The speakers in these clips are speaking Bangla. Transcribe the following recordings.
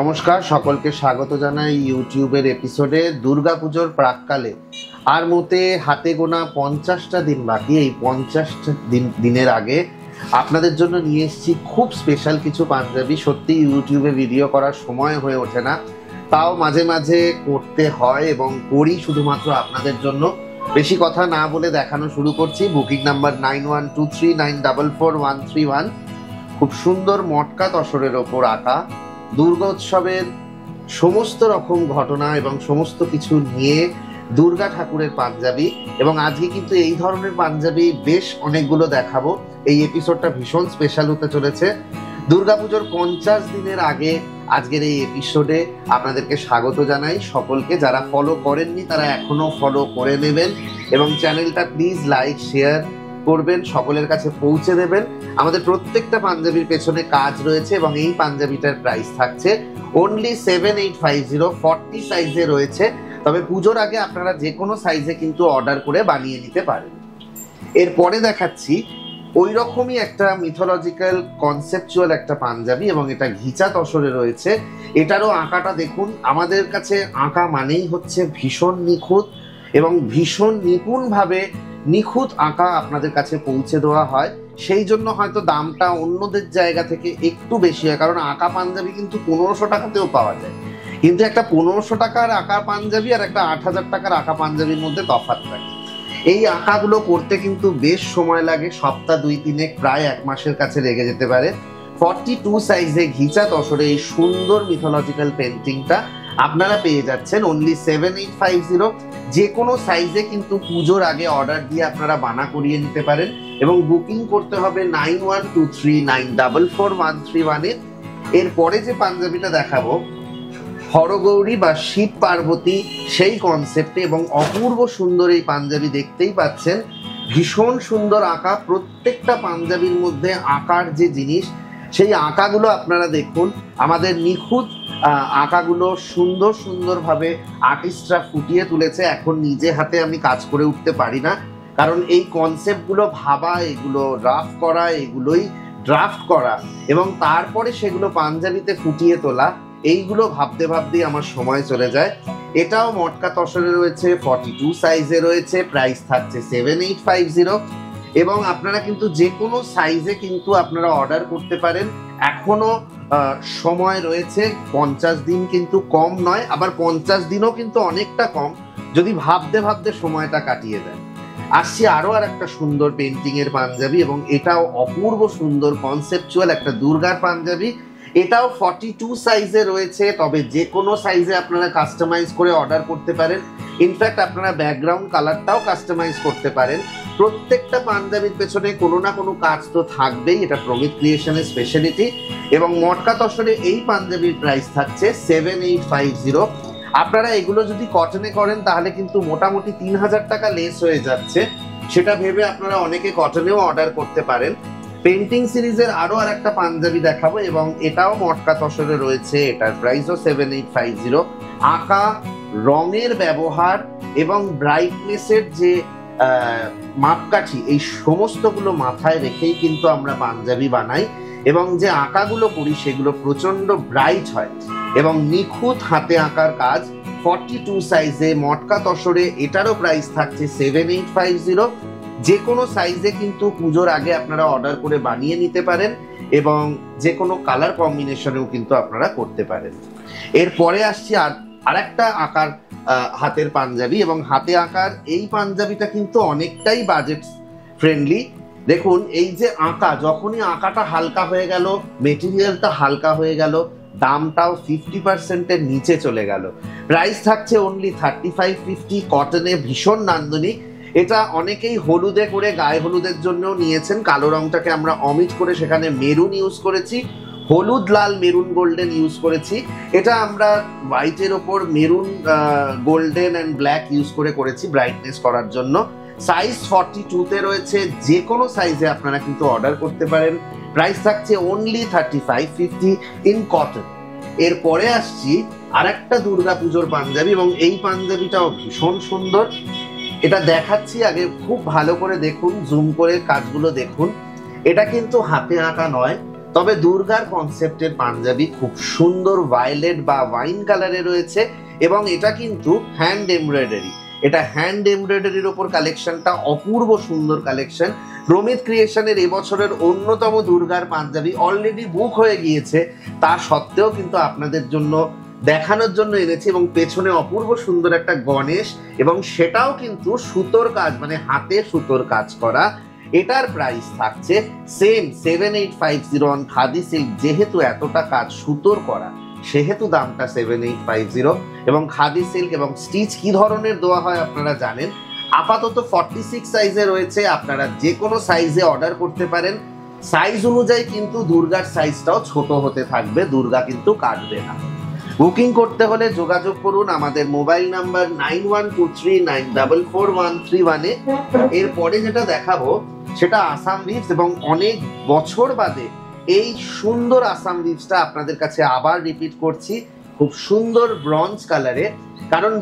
নমস্কার, সকলকে স্বাগত জানাই ইউটিউবের এপিসোডে। দুর্গাপুজোর প্রাককালে আর মতে হাতে গোনা 50টা দিন বাকি। এই 50টা দিনের আগে আপনাদের জন্য নিয়ে এসেছি খুব স্পেশাল কিছু পাঞ্জাবি। সত্যি ইউটিউবে ভিডিও করার সময় হয়ে ওঠে না, তাও মাঝে মাঝে করতে হয় এবং করি শুধুমাত্র আপনাদের জন্য। বেশি কথা না বলে দেখানো শুরু করছি। Booking number 9123944131। খুব সুন্দর মটকা তসরের ওপর আঁকা দুর্গোৎসবের সমস্ত রকম ঘটনা এবং সমস্ত কিছু নিয়ে দুর্গা ঠাকুরের পাঞ্জাবি। এবং আজকে কিন্তু এই ধরনের পাঞ্জাবি বেশ অনেকগুলো দেখাবো। এই এপিসোডটা ভীষণ স্পেশাল হতে চলেছে। দুর্গাপুজোর 50 দিনের আগে আজকের এই এপিসোডে আপনাদেরকে স্বাগত জানাই। সকলকে যারা ফলো করেননি তারা এখনো ফলো করে নেবেন এবং চ্যানেলটা প্লিজ লাইক শেয়ার করবেন, সকলের কাছে পৌঁছে দেবেন। আমাদের প্রত্যেকটা পাঞ্জাবির পেছনে কাজ রয়েছে এবং এই পাঞ্জাবিটার প্রাইস থাকছে অনলি 7850। 40 সাইজে রয়েছে, তবে পুজোর আগে আপনারা যে কোনো সাইজে কিন্তু অর্ডার করে বানিয়ে নিতে পারেন। এরপরে দেখাচ্ছি ওই রকমই একটা মিথোলজিক্যাল কনসেপচুয়াল একটা পাঞ্জাবি এবং এটা ঘিচা তসরে রয়েছে। এটারও আঁকাটা দেখুন। আমাদের কাছে আঁকা মানেই হচ্ছে ভীষণ নিখুঁত এবং ভীষণ নিপুণভাবে নিখুঁত আঁকা আপনাদের কাছে পৌঁছে দেওয়া হয়। সেই জন্য হয়তো দামটা অন্যদের জায়গা থেকে একটু বেশি হয়, কারণ আঁকা পাঞ্জাবি কিন্তু 1500 টাকাতেও পাওয়া যায়। কিন্তু একটা 1500 টাকার আঁকা পাঞ্জাবি আর একটা 8000 টাকার আঁকা পাঞ্জাবির মধ্যে তফাৎ থাকে। এই আঁকাগুলো করতে কিন্তু বেশ সময় লাগে, সপ্তাহ 2-3 প্রায় 1 মাসের কাছে লেগে যেতে পারে। 42 সাইজে ঘিচা তসরে এই সুন্দর মিথোলজিক্যাল পেন্টিংটা আপনারা পেয়ে যাচ্ছেন অনলি 7850। যে কোনো সাইজে কিন্তু পুজোর আগে অর্ডার দিয়ে আপনারা বানা করিয়ে নিতে পারেন এবং বুকিং করতে হবে 9123944131। এরপরে যে পাঞ্জাবিটা দেখাবো হরগৌরী বা শিব পার্বতী সেই কনসেপ্টে এবং অপূর্ব সুন্দর এই পাঞ্জাবি। দেখতেই পাচ্ছেন ভীষণ সুন্দর আঁকা। প্রত্যেকটা পাঞ্জাবির মধ্যে আঁকার যে জিনিস সেই আঁকাগুলো আপনারা দেখুন। আমাদের নিখুঁত আঁকাগুলো সুন্দর সুন্দরভাবে আর্টিস্টরা ফুটিয়ে তুলেছে। এখন নিজে হাতে আমি কাজ করে উঠতে পারি না, কারণ এই কনসেপ্টগুলো ভাবা, এগুলো রাফ করা, এগুলোই ড্রাফট করা এবং তারপরে সেগুলো পাঞ্জাবিতে ফুটিয়ে তোলা, এইগুলো ভাবতে ভাবতেই আমার সময় চলে যায়। এটাও মটকা তসরে রয়েছে, 42 সাইজে রয়েছে, প্রাইস থাকছে 7850। এবং আপনারা কিন্তু যে কোনো সাইজে কিন্তু আপনারা অর্ডার করতে পারেন। এখনো সময় রয়েছে। 50 দিন কিন্তু কম নয়, আবার 50 দিনও কিন্তু অনেকটা কম যদি ভাবতে ভাবতে সময়টা কাটিয়ে দেয়। আসছি আরো আর একটা সুন্দর পেন্টিং এর পাঞ্জাবি এবং এটাও অপূর্ব সুন্দর কনসেপচুয়াল একটা দুর্গার পাঞ্জাবি। এটাও 42 সাইজে রয়েছে, তবে যে কোনো সাইজে আপনারা কাস্টমাইজ করে অর্ডার করতে পারেন। ইনফ্যাক্ট আপনারা ব্যাকগ্রাউন্ড কালারটাও কাস্টমাইজ করতে পারেন। প্রত্যেকটা পাঞ্জাবির পেছনে কোনো না কোনো কাজ তো থাকবেই, এটা প্রমিত ক্রিয়েশনের স্পেশালিটি। এবং মটকা তসরে এই পাঞ্জাবির প্রাইস থাকছে 7850। আপনারা এগুলো যদি কটনে করেন তাহলে কিন্তু মোটামুটি 3000 টাকা লেস হয়ে যাচ্ছে। সেটা ভেবে আপনারা অনেকে কটনেও অর্ডার করতে পারেন। পেন্টিং সিরিজের আরো আর একটা পাঞ্জাবি দেখাবো এবং এটাও মটকা তসরে রয়েছে। এটার প্রাইসও 7850। আঁকা, রঙের ব্যবহার এবং ব্রাইটনেসের যে মাপকাঠি, এই সমস্তগুলো মাথায় রেখেই কিন্তু আমরা পাঞ্জাবি বানাই এবং যে আঁকাগুলো করি সেগুলো প্রচন্ড ব্রাইট হয় এবং নিখুঁত হাতে আঁকার কাজ। 42 সাইজে মটকা তসরে এটারও প্রাইস থাকছে 7850। যে কোনো সাইজে কিন্তু পুজোর আগে আপনারা অর্ডার করে বানিয়ে নিতে পারেন এবং যে কোনো কালার কম্বিনেশনেও কিন্তু আপনারা করতে পারেন। এরপরে আসছি আর একটা আঁকার হাতের পাঞ্জাবি এবং হাতে আঁকার এই পাঞ্জাবিটা কিন্তু অনেকটাই বাজেট ফ্রেন্ডলি। দেখুন এই যে আঁকা, যখনই আঁকাটা হালকা হয়ে গেল, মেটেরিয়ালটা হালকা হয়ে গেল, দামটাও 50%-এর নিচে চলে গেল। প্রাইস থাকছে অনলি 3550। কটনে ভীষণ নান্দনিক। এটা অনেকেই হলুদে করে গায়ে হলুদের জন্যও নিয়েছেন। কালো রংটাকে আমরা অমিট করে সেখানে মেরুন ইউজ করেছি, হলুদ, লাল, মেরুন, গোল্ডেন ইউজ করেছি। এটা আমরা হোয়াইটের ওপর maroon, golden and black use করেছি ব্রাইটনেস করার জন্য। সাইজ 42-তে রয়েছে। যে কোনো সাইজে আপনারা কিন্তু অর্ডার করতে পারেন। প্রাইস থাকছে অনলি 3550 ইন কটন। এরপরে আসছি আর একটা দুর্গাপুজোর পাঞ্জাবি এবং এই পাঞ্জাবিটাও ভীষণ সুন্দর। এটা দেখাচ্ছি, আগে খুব ভালো করে দেখুন, জুম করে কাজগুলো দেখুন। এটা কিন্তু হাতে আঁকা নয়, তবে দুর্গার কনসেপ্টের পাঞ্জাবি খুব সুন্দর ভায়োলেট বা ওয়াইন কালারে রয়েছে এবং এটা কিন্তু হ্যান্ড এমব্রয়ডারি। এটা হ্যান্ড এমব্রয়ডারির ওপর কালেকশনটা অপূর্ব সুন্দর কালেকশন। প্রমিত ক্রিয়েশনের এবছরের অন্যতম দুর্গার পাঞ্জাবি অলরেডি বুক হয়ে গিয়েছে, তা সত্ত্বেও কিন্তু আপনাদের জন্য দেখানোর জন্য এনেছি। এবং পেছনে অপূর্ব সুন্দর একটা গণেশ এবং সেটাও কিন্তু সুতোর কাজ, মানে হাতে সুতোর কাজ করা। এটার প্রাইস থাকছে সেম 7850 অন খাদি সিল্ক। যেহেতু এতটা কাজ সুতোর করা সেহেতু দামটা 7850। এবং খাদি সিল্ক এবং স্টিচ কি ধরনের দেওয়া হয় আপনারা জানেন। আপাতত 46 সাইজে রয়েছে, আপনারা যে কোনো সাইজে অর্ডার করতে পারেন। সাইজ অনুযায়ী কিন্তু দুর্গার সাইজটাও ছোট হতে থাকবে, দুর্গা কিন্তু কাটবে না। বুকিং করতে হলে যোগাযোগ করুন আমাদের মোবাইল নাম্বার 9123944131-এ। এরপরে যেটা দেখাবো সেটা আসাম উইভস এবং অনেক বছর বাদে এই সুন্দর আসাম উইভসটা আপনাদের কাছে আবার রিপিট করছি, খুব সুন্দর ব্রঞ্জ কালারে। কারণ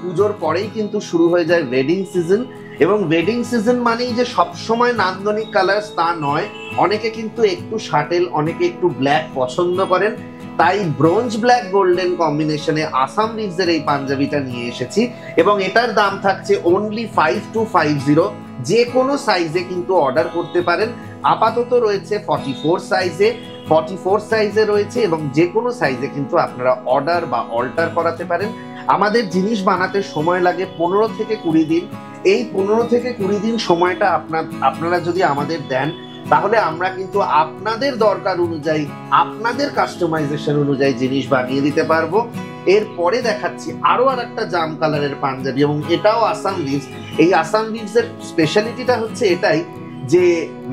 পুজোর পরেই কিন্তু শুরু হয়ে যায় ওয়েডিং সিজন, এবং ওয়েডিং সিজন মানেই যে সবসময় নান্দনিক কালার তা নয়। অনেকে কিন্তু একটু শাটেল, অনেকে একটু ব্ল্যাক পছন্দ করেন, তাই ব্রোঞ্জ ব্ল্যাক গোল্ডেন কম্বিনেশনে আসাম উইভসের এই পাঞ্জাবিটা নিয়ে এসেছি। এবং এটার দাম থাকছে অনলি 5250। যে কোনো সাইজে কিন্তু অর্ডার করতে পারেন। আপাতত রয়েছে 44 সাইজে রয়েছে এবং যে কোনো সাইজে কিন্তু আপনারা অর্ডার বা অল্টার করাতে পারেন। আমাদের জিনিস বানাতে সময় লাগে 15 থেকে 20 দিন। এই 15 থেকে 20 দিন সময়টা আপনারা যদি আমাদের দেন, তাহলে আমরা কিন্তু আপনাদের দরকার অনুযায়ী, আপনাদের কাস্টমাইজেশন অনুযায়ী জিনিস বানিয়ে দিতে পারবো। এরপরে দেখাচ্ছি আরো একটা জাম কালারের পাঞ্জাবি এবং এটাও আসাম উইভস। এই আসাম উইভসের স্পেশালিটিটা হচ্ছে এটাই যে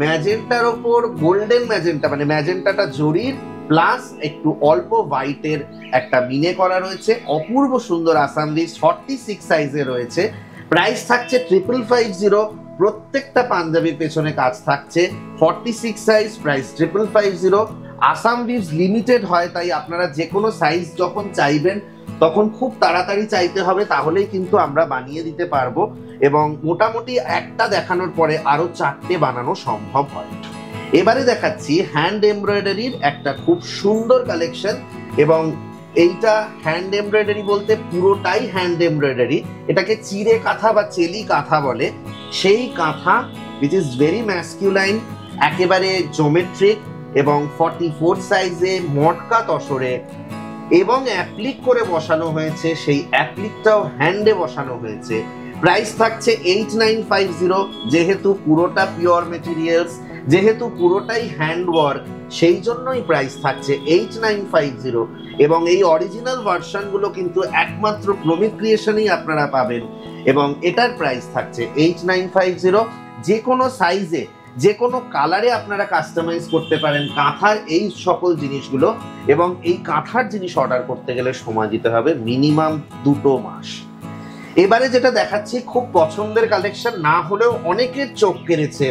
ম্যাজেন্টার ওপর গোল্ডেন ম্যাজেন্টা, মানে ম্যাজেন্টাটা জরির প্লাস একটু অল্প হোয়াইটের একটা মিনে করা রয়েছে। অপূর্ব সুন্দর আসাম উইভস 46 সাইজে রয়েছে। প্রাইস থাকছে 5550। প্রত্যেকটা পাঞ্জাবির পেছনে কাজ থাকছে। 46 সাইজ, প্রাইস 5550। আসাম উইভস লিমিটেড হয়, তাই আপনারা যে কোনো সাইজ যখন চাইবেন তখন খুব তাড়াতাড়ি চাইতে হবে, তাহলেই কিন্তু আমরা বানিয়ে দিতে পারবো। এবং মোটামুটি একটা দেখানোর পরে আরো 4টে বানানো সম্ভব হয়। এবারে দেখাচ্ছি হ্যান্ড এমব্রয়ডারির একটা খুব সুন্দর কালেকশন। এবং এইটা হ্যান্ড এমব্রয়ডারি বলতে পুরোটাই হ্যান্ড এমব্রয়ডারি। এটাকে চিড়ে কাঁথা বা চেলি কাঁথা বলে। সেই কাঁথা উইচ ইজ ভেরি ম্যাসকিউলাইন, একেবারে জোমেট্রিক এবং 44 সাইজে মটকা তসরে এবং অ্যাপ্লিক করে বসানো হয়েছে। সেই অ্যাপ্লিকটাও হ্যান্ডে বসানো হয়েছে। প্রাইস থাকছে 8950। যেহেতু পুরোটা পিওর মেটেরিয়ালস, যেহেতু পুরোটাই হ্যান্ড ওয়ার্ক, সেই জন্যই প্রাইস থাকছে 8950। এবং এই অরিজিনাল ভার্সনগুলো কিন্তু একমাত্র প্রমিত ক্রিয়েশনেই আপনারা পাবেন। এবং এটার প্রাইস থাকছে 8950। যে কোনো সাইজে, যে কোনো কালারে আপনারা কাস্টমাইজ করতে পারেন কাঁথার এই সকল জিনিসগুলো। এবং এই কাঁথার জিনিস অর্ডার করতে গেলে সময় দিতে হবে মিনিমাম 2 মাস। এবারে যেটা দেখাচ্ছি খুব পছন্দের কালেকশন, না হলেও অনেকের চোখ কেড়েছে,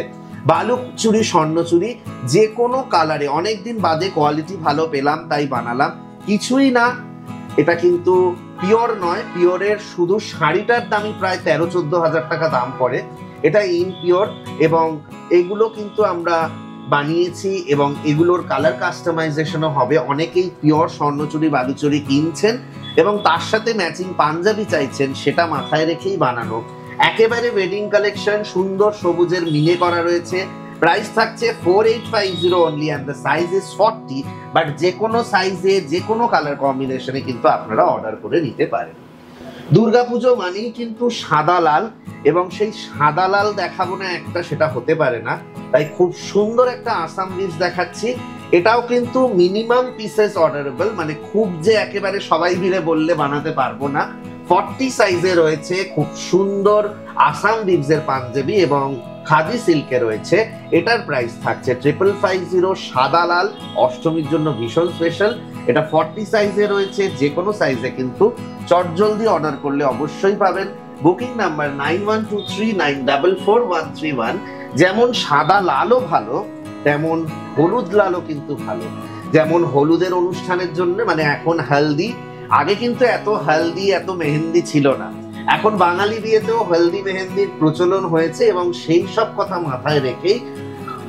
বালুক চুরি স্বর্ণচুরি। যে কোনো কালারে অনেকদিন বাদে কোয়ালিটি ভালো পেলাম তাই বানালাম, কিছুই না। এটা কিন্তু পিওর নয়, পিওরের শুধু শাড়িটার দামই প্রায় 13-14 হাজার টাকা দাম পড়ে। এটা ইনপিওর এবং এগুলো কিন্তু আমরা বানিয়েছি এবং এগুলোর কালার কাস্টমাইজেশনও হবে। অনেকেই পিওর স্বর্ণচুরি বালুচুরি কিনছেন এবং তার সাথে ম্যাচিং পাঞ্জাবি চাইছেন, সেটা মাথায় রেখেই বানানো। একেবারে ওয়েডিং কালেকশন, সুন্দর সবুজের মিনে করা রয়েছে। প্রাইস থাকছে 4850 only and the size is 40। But যে কোনো সাইজে, যে কোনো কালার কম্বিনেশনে কিন্তু আপনারা অর্ডার করে নিতে পারেন। দুর্গাপুজো মানেই কিন্তু সাদা লাল, এবং সেই সাদা লাল দেখাবো না একটা, সেটা হতে পারে না। তাই খুব সুন্দর একটা আসাম উইভস দেখাচ্ছি। এটাও কিন্তু মিনিমাম পিসেস অর্ডারেবল, মানে খুব যে একেবারে সবাই মিলে বললে বানাতে পারবো না। 40 সাইজে রয়েছে খুব সুন্দর আসাম উইভসের পাঞ্জাবি এবং খাদি সিল্কে রয়েছে। এটার প্রাইস থাকছে 5550। সাদা লাল অষ্টমীর জন্য ভীষণ স্পেশাল। এটা 40 সাইজে রয়েছে। যে কোনো সাইজে কিন্তু চটজলদি অর্ডার করলে অবশ্যই পাবেন। Booking number 9123944131। যেমন সাদা লালও ভালো, তেমন হলুদ লালও কিন্তু ভালো। যেমন হলুদের অনুষ্ঠানের জন্য, মানে এখন হলদি, আগে কিন্তু এত হলদি এত মেহেন্দি ছিল না। এখন বাঙালি বিয়েতেও হলদি মেহেন্দির প্রচলন হয়েছে এবং সেই সব কথা মাথায় রেখেই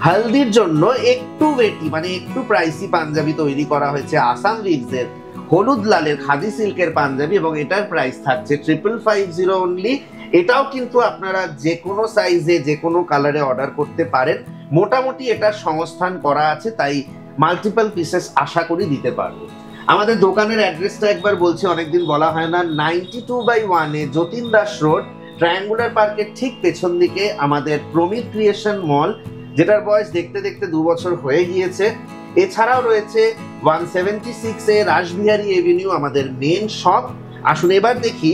হলদির জন্য একটু ওয়েটি মানে একটু প্রাইসি পাঞ্জাবি তৈরি করা হয়েছে আসাম উইভসের হলুদ লালের খাদি সিল্কের পাঞ্জাবি, এবং এটার প্রাইস থাকছে 550 অনলি। এটাও কিন্তু আপনারা যে কোনো সাইজে যে কোনো কালারে অর্ডার করতে পারেন। মোটামুটি এটার সংস্থান করা আছে, তাই মাল্টিপল পিসেস আশা করি দিতে পারবো। আমাদের দোকানের অ্যাড্রেসটা একবার বলছি, অনেকদিন বলা হয় না। 92/1 যতীন দাস রোড, ট্রায়াঙ্গুলার পার্কের ঠিক পেছন দিকে আমাদের প্রমিত ক্রিয়েশন মল, যেটার বয়স দেখতে দেখতে 2 বছর হয়ে গিয়েছে। এছাড়াও রয়েছে 176 রাসবিহারী এভিনিউ আমাদের মেন শপ। আসুন এবার দেখি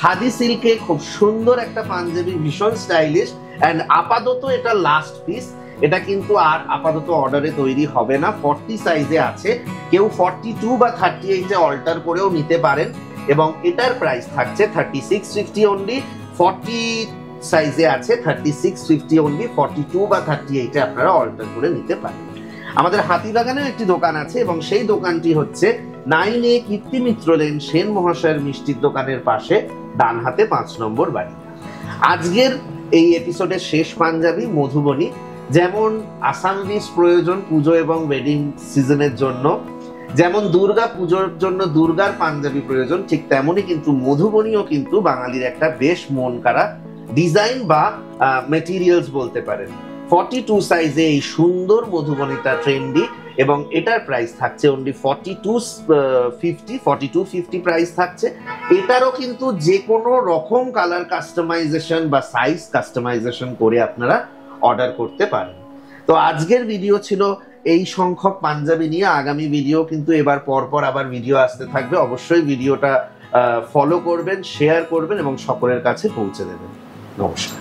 খাদি সিল্কে খুব সুন্দর একটা পাঞ্জাবি, ভীষণ স্টাইলিশ, অ্যান্ড আপাতত এটা লাস্ট পিস। এটা কিন্তু আর আপাতত অর্ডারে তৈরি হবে না, 40 সাইজে আছে, কেউ 42 বা 38-এ অল্টার করেও নিতে পারেন, এবং এটার প্রাইস থাকছে 3650 অনলি। 40 সাইজে আছে 3650 অনলি, 42 বা 38-এ আপনারা অল্টার করে নিতে পারেন। আমাদের হাতিবাগানেও একটি দোকান আছে, এবং সেই দোকানটি হচ্ছে 9A কীর্তি মিত্র লেন, সেন মহাশয়ের মিষ্টির দোকানের পাশে, ডান হাতে 5 নম্বর বাড়ি। আজকের এই এপিসোডের শেষ পাঞ্জাবি মধুবনী। যেমন আসাম উইভস প্রয়োজন পুজো এবং ওয়েডিং সিজনের জন্য, যেমন দুর্গা পুজোর জন্য দুর্গার পাঞ্জাবি প্রয়োজন, ঠিক তেমনই কিন্তু মধুবনীও কিন্তু বাঙালির একটা বেশ মন কাড়া ডিজাইন বা মেটেরিয়ালস বলতে পারেন। 42 সাইজে এই সুন্দর মধুবনীটা ট্রেন্ডি, এবং এটার প্রাইস থাকছে অনলি 4250 প্রাইস থাকছে। এটারও কিন্তু যে কোনো রকম কালার কাস্টমাইজেশন বা সাইজ কাস্টমাইজেশন করে আপনারা অর্ডার করতে পারেন। তো আজকের ভিডিও ছিল এই সংখ্যক পাঞ্জাবি নিয়ে। আগামী ভিডিও কিন্তু এবার পরপর আবার ভিডিও আসতে থাকবে। অবশ্যই ভিডিওটা ফলো করবেন, শেয়ার করবেন এবং সকলের কাছে পৌঁছে দেবেন। নমস্কার।